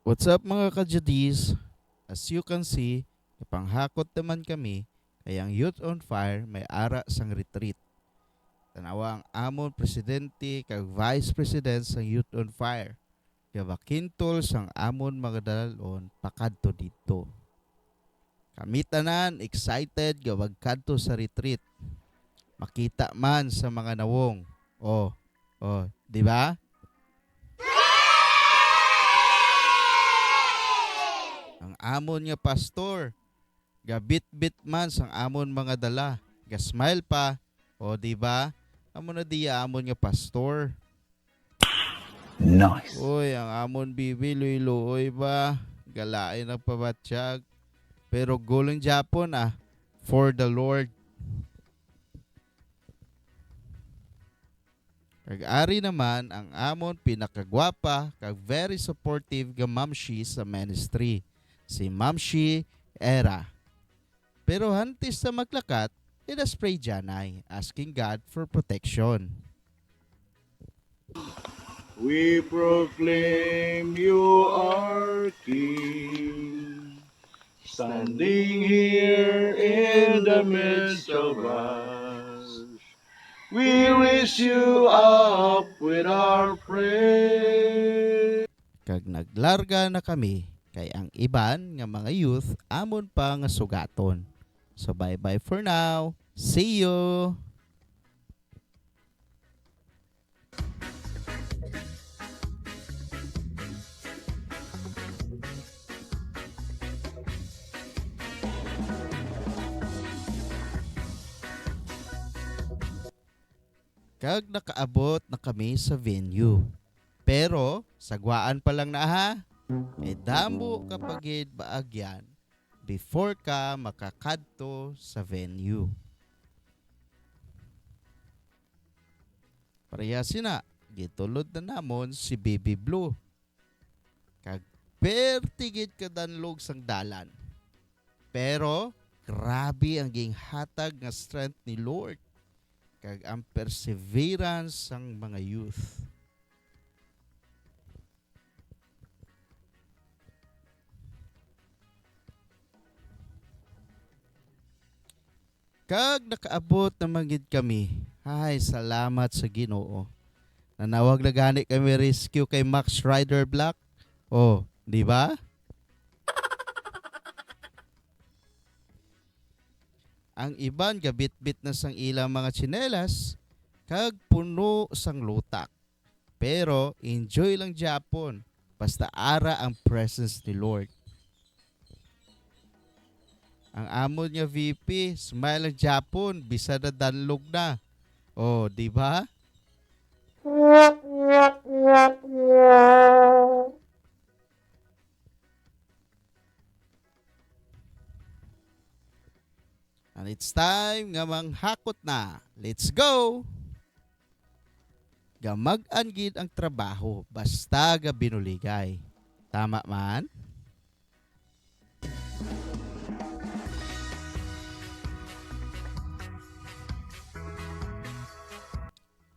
What's up mga ka-Judis? As you can see, ipanghakot naman kami kay ang Youth on Fire may ara sang retreat. Tanawa ang amon presidente kag vice president sang Youth on Fire. Gabakintol sang amon mga dalalon pakadto dito. Kami tanan excited gawag kadto sa retreat. Makita man sa mga nawong. Di ba? Ang amon nga pastor, gabit-bit man sang amon mga dala. Gasmile pa. Di ba? Amo na diya amon nga pastor. Nice. Uy, ang amon bibi luy-luoy ba? Galain ang pabatsyag. Pero gulang Japon for the Lord. Kag-ari naman ang amon pinakagwapa kag very supportive nga mamshi sa ministry. Si Mamshi Era. Pero hantis sa maglakat, spray janay, asking God for protection. We proclaim you are King, standing here in the midst of us. We raise you up with our praise. Kag naglarga na kami, kay ang iban nga mga youth amon pa nga sugaton. So bye-bye for now. See you! Kag nakaabot na kami sa venue. Pero, sagwaan pa lang na ha. May damo kapag baagyan before ka makakadto sa venue. Pareha sina, gitulod na namon si Baby Blue. Kag pertigid ka danlog sang dalan. Pero, grabe ang ginghatag nga strength ni Lord. Kag ang perseverance sang mga youth. Kag nakaabot na manggid kami. Ay, salamat sa Ginoo. Nanawag na gani kami rescue kay Max Rider Black. Di ba? Ang iban gabit-bit na sang ilang mga tsinelas kag puno sang lutak. Pero enjoy lang Japon basta ara ang presence ni Lord. Ang amon niya VP, smile ang Japon, bisa na danlog na. Di ba? And it's time nga manghakot na. Let's go! Gamag-an gid ang trabaho basta ga binuligay. Tama man?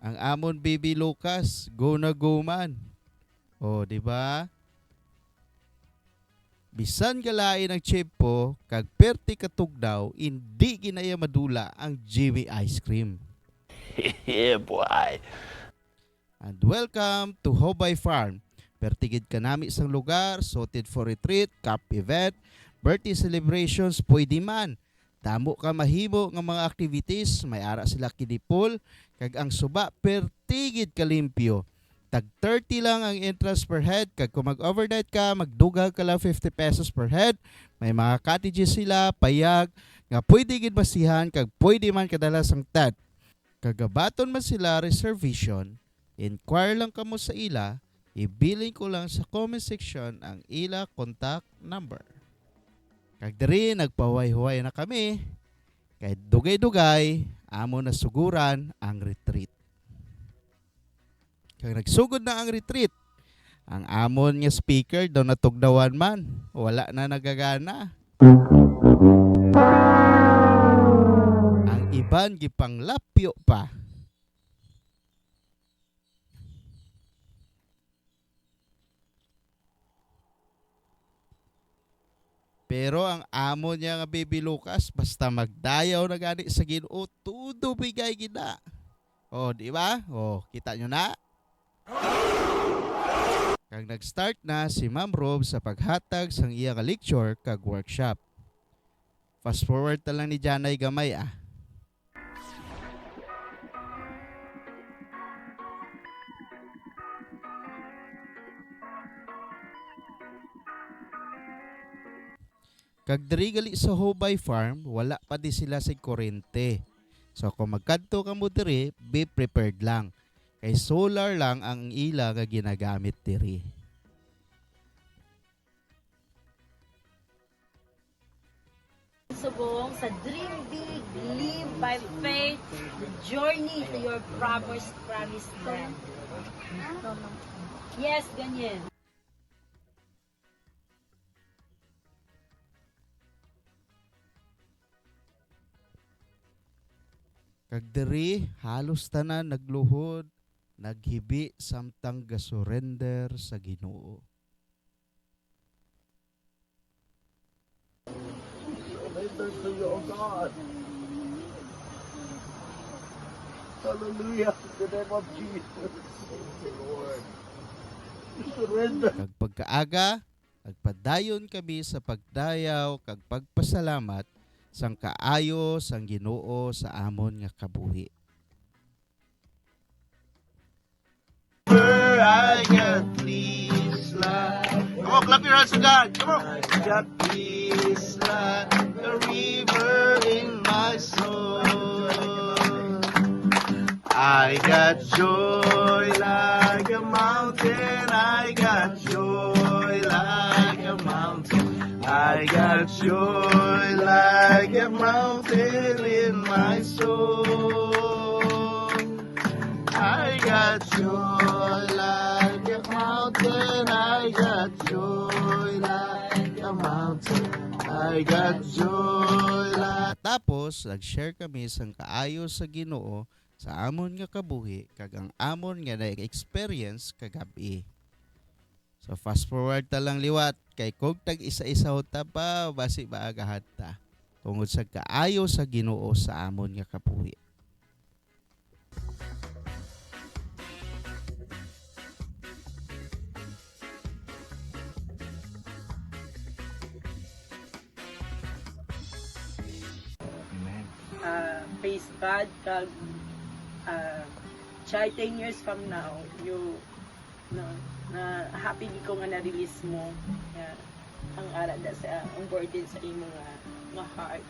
Ang amon Baby Lucas, go na go man. Di ba? Bisan galain ang chimpo, kag perti katugdaw, hindi ginaya madula ang Jimmy Ice Cream. Yeah, boy. And welcome to Hobay Farm. Pertigid ka nami sang lugar, sorted for retreat, camp event, birthday celebrations, pwede man. Damo ka mahimo nga mga activities, may ara sila kidipol, kag ang suba pertigid kalimpyo. Tag 30 lang ang entrance per head, kag kung mag-overnight ka, magdugang ka lang 50 pesos per head. May mga cottages sila, payag, nga pwede gid basihan, kag pwede man kadala sang tent. Kagabaton man sila reservation, inquire lang kamo sa ila, ibilin ko lang sa comment section ang ila contact number. Kag diri nagpahuway-huway na kami, kay dugay-dugay, amo na suguran ang retreat. Kag nagsugod na ang retreat, ang amon nga speaker daw natugdawan man, wala na nagagana. Ang iban gipanglapyo pa. Pero ang amo niya nga Baby Lucas, basta magdayaw na gani sa Ginoo, tudo bigay gina. Oh, di ba? Oh, kita nyo na? Kag nag-start na si Ma'am Rob sa paghatag sang iya ka lecture kag workshop. Fast forward ta lang ni Janay gamay ah. Kag diri gali sa Hobay Farm, wala pa di sila sa kurente. So kung magkadto ka mo diri, be prepared lang. Kay solar lang ang ila nga ginagamit diri. Subong sa Dream Big, Live by Faith, the journey to your promised land. Yes, ganyan. Kag diri halos tanan nagluhod, naghibi samtang gasurrender sa Ginoo. Surrender to you, O God. Hallelujah. In the name of Jesus. Lord. Surrender. Kag pagkaaga, nagpadayon kami sa pagdayaw kag pagpasalamat sang kaayo sang Ginoo sa amon nga kabuhi. I got peace like. Come on, clap your hands to God. Come on. I got peace like a river in my soul. I got joy like a mountain. I got joy like a mountain. I got joy like a mountain in my soul. I got joy like a mountain. I got joy like a mountain. I got joy like. Tapos nag-share kami sang kaayo sa Ginoo sa amon nga kabuhi kag ang amon nga na-experience kagabi. So fast forward ta lang liwat kay kog tag isa-isa ta pa basi ba agahat ta tungod sa kaayo sa Ginoo sa amon nga kabuhi. Praise God kag try 10 years from now you no na happy di ko nga na-release mo ang ara da sa ang burden sa imo nga heart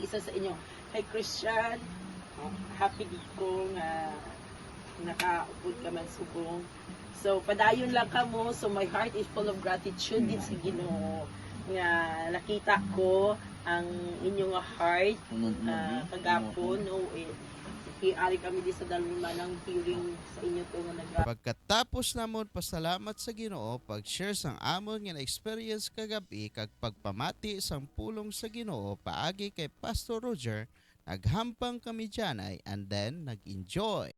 isa sa inyo kay Christian happy di ko nga nakaupod ka man subong so padayon lang ka mo so my heart is full of gratitude din sa Ginoo nga nakita ko ang inyong heart kagapon iari kami di sa dalima ng hearing sa inyo to nga Pagkatapos namon pasalamat sa Ginoo, pag-share sang amon nga na-experience kagabi kag pagpamati sang pulong sa Ginoo paagi kay Pastor Roger, naghampang kami diyanay and then nag-enjoy.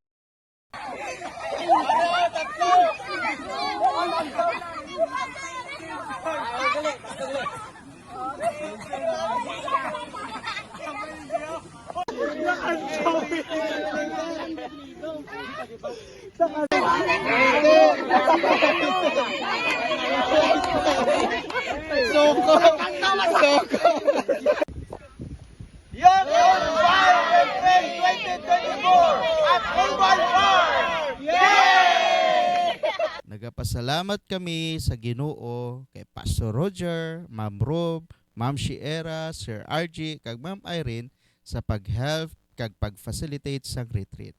Nagapasalamat kami sa Ginoo kay Pastor Roger, Ma'am Rob, Ma'am Shiera, Sir RG, kag Ma'am Irene sa pag-help kag pag-facilitate sa retreat.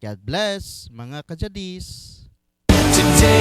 God bless mga kajadis! Today